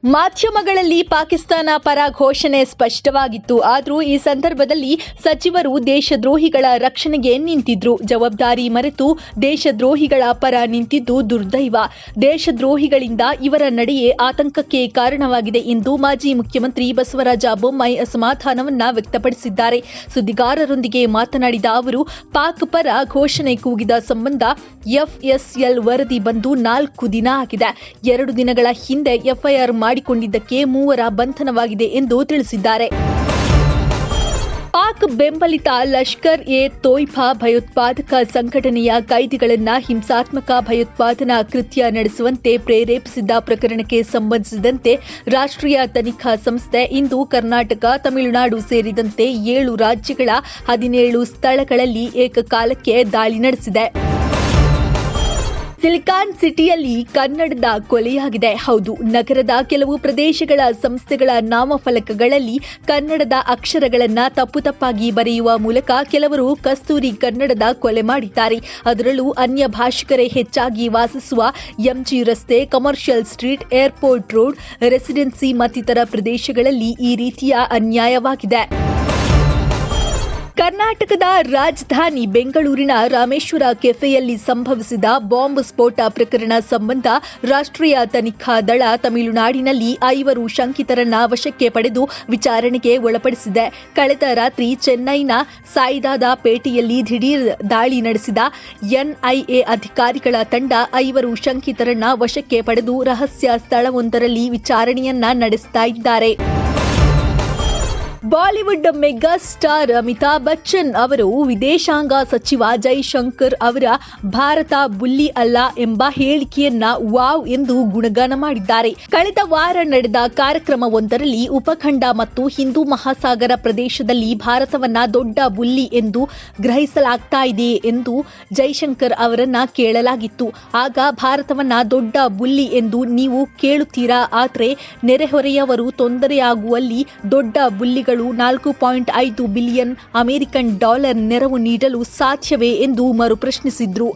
ಮಾಧ್ಯಮಗಳಲ್ಲಿ ಪಾಕಿಸ್ತಾನ ಪರ ಘೋಷಣೆ ಸ್ಪಷ್ಟವಾಗಿತ್ತು. ಆದರೂ ಈ ಸಂದರ್ಭದಲ್ಲಿ ಸಚಿವರು ದೇಶದ್ರೋಹಿಗಳ ರಕ್ಷಣೆಗೆ ನಿಂತಿದ್ರು. ಜವಾಬ್ದಾರಿ ಮರೆತು ದೇಶದ್ರೋಹಿಗಳ ಪರ ನಿಂತಿದ್ದು ದುರ್ದೈವ. ದೇಶದ್ರೋಹಿಗಳಿಂದ ಇವರ ನಡೆಯೇ ಆತಂಕಕ್ಕೆ ಕಾರಣವಾಗಿದೆ ಎಂದು ಮಾಜಿ ಮುಖ್ಯಮಂತ್ರಿ ಬಸವರಾಜ ಬೊಮ್ಮಾಯಿ ಅಸಮಾಧಾನವನ್ನ ವ್ಯಕ್ತಪಡಿಸಿದ್ದಾರೆ. ಸುದ್ದಿಗಾರರೊಂದಿಗೆ ಮಾತನಾಡಿದ ಅವರು, ಪಾಕ್ ಪರ ಘೋಷಣೆ ಕೂಗಿದ ಸಂಬಂಧ ಎಫ್ಎಸ್ಎಲ್ ವರದಿ ಬಂದು 4 ದಿನ ಆಗಿದೆ. 2 ದಿನಗಳ ಹಿಂದೆ ಎಫ್ಐಆರ್ ಮಾಡಿಕೊಂಡಿದ್ದಕ್ಕೆ 3 ಬಂಧನವಾಗಿದೆ ಎಂದು ತಿಳಿಸಿದ್ದಾರೆ. ಪಾಕ್ ಬೆಂಬಲಿತ ಲಷ್ಕರ್ ಎ ತೊಯ್ಬಾ ಭಯೋತ್ಪಾದಕ ಸಂಘಟನೆಯ ಕೈದಿಗಳನ್ನು ಹಿಂಸಾತ್ಮಕ ಭಯೋತ್ಪಾದನಾ ಕೃತ್ಯ ನಡೆಸುವಂತೆ ಪ್ರೇರೇಪಿಸಿದ್ದ ಪ್ರಕರಣಕ್ಕೆ ಸಂಬಂಧಿಸಿದಂತೆ ರಾಷ್ಟ್ರೀಯ ತನಿಖಾ ಸಂಸ್ಥೆ ಇಂದು ಕರ್ನಾಟಕ, ತಮಿಳುನಾಡು ಸೇರಿದಂತೆ 7 ರಾಜ್ಯಗಳ 17 ಸ್ಥಳಗಳಲ್ಲಿ ಏಕಕಾಲಕ್ಕೆ ದಾಳಿ ನಡೆಸಿದೆ. ಸಿಲಿಕಾನ್ ಸಿಟಿಯಲ್ಲಿ ಕನ್ನಡದ ಕೊಲೆಯಾಗಿದೆ. ಹೌದು, ನಗರದ ಕೆಲವು ಪ್ರದೇಶಗಳ ಸಂಸ್ಥೆಗಳ ನಾಮಫಲಕಗಳಲ್ಲಿ ಕನ್ನಡದ ಅಕ್ಷರಗಳನ್ನು ತಪ್ಪಾಗಿ ಬರೆಯುವ ಮೂಲಕ ಕೆಲವರು ಕಸ್ತೂರಿ ಕನ್ನಡದ ಕೊಲೆ ಮಾಡಿದ್ದಾರೆ. ಅದರಲ್ಲೂ ಅನ್ಯ ಭಾಷಿಕರೇ ಹೆಚ್ಚಾಗಿ ವಾಸಿಸುವ ಎಂಜಿ ರಸ್ತೆ, commercial street, airport road, residency ಮತ್ತಿತರ ಪ್ರದೇಶಗಳಲ್ಲಿ ಈ ರೀತಿಯ ಅನ್ಯಾಯವಾಗಿದೆ. ಕರ್ನಾಟಕದ ರಾಜಧಾನಿ ಬೆಂಗಳೂರಿನ ರಾಮೇಶ್ವರ ಕೆಫೆಯಲ್ಲಿ ಸಂಭವಿಸಿದ ಬಾಂಬ್ ಸ್ಫೋಟ ಪ್ರಕರಣ ಸಂಬಂಧ ರಾಷ್ಟ್ರೀಯ ತನಿಖಾ ದಳ ತಮಿಳುನಾಡಿನಲ್ಲಿ 5 ಶಂಕಿತರನ್ನ ವಶಕ್ಕೆ ಪಡೆದು ವಿಚಾರಣೆಗೆ ಒಳಪಡಿಸಿದೆ. ಕಳೆದ ರಾತ್ರಿ ಚೆನ್ನೈನ ಸಾಯಿದಾದ ಪೇಟೆಯಲ್ಲಿ ದಿಢೀರ್ ದಾಳಿ ನಡೆಸಿದ ಎನ್ಐಎ ಅಧಿಕಾರಿಗಳ ತಂಡ 5 ಶಂಕಿತರನ್ನ ವಶಕ್ಕೆ ಪಡೆದು ರಹಸ್ಯ ಸ್ಥಳವೊಂದರಲ್ಲಿ ವಿಚಾರಣೆಯನ್ನ ನಡೆಸ್ತಾ ಇದ್ದಾರೆ. Bollywood mega star Amitabh Bachchan ಅವರು ವಿದೇಶಾಂಗ ಸಚಿವ ಜೈಶಂಕರ್ ಅವರ ಭಾರತ ಬುಲ್ಲಿ ಅಲ್ಲ ಎಂಬ ಹೇಳಿಕೆಯನ್ನ ವಾವ್ ಎಂದು ಗುಣಗಾನ ಮಾಡಿದ್ದಾರೆ. ಕಳೆದ ವಾರ ನಡೆದ ಕಾರ್ಯಕ್ರಮವೊಂದರಲ್ಲಿ ಉಪಖಂಡ ಮತ್ತು ಹಿಂದೂ ಮಹಾಸಾಗರ ಪ್ರದೇಶದಲ್ಲಿ ಭಾರತವನ್ನ ದೊಡ್ಡ ಬುಲ್ಲಿ ಎಂದು ಗ್ರಹಿಸಲಾಗ್ತಾ ಇದೆ ಎಂದು ಜೈಶಂಕರ್ ಅವರನ್ನ ಕೇಳಲಾಗಿತ್ತು. ಆಗ ಭಾರತವನ್ನ ದೊಡ್ಡ ಬುಲ್ಲಿ ಎಂದು ನೀವು ಕೇಳುತ್ತೀರಾ, ಆದರೆ ನೆರೆಹೊರೆಯವರು ತೊಂದರೆಯಾಗುವಲ್ಲಿ ದೊಡ್ಡ ಬುಲ್ಲಿಗಳು 4.5 ಬಿಲಿಯನ್ ಅಮೆರಿಕನ್ ಡಾಲರ್ ನೆರವು ನೀಡಲು ಸಾಧ್ಯವೇ ಎಂದು ಮರುಪ್ರಶ್ನಿಸಿದ್ರು.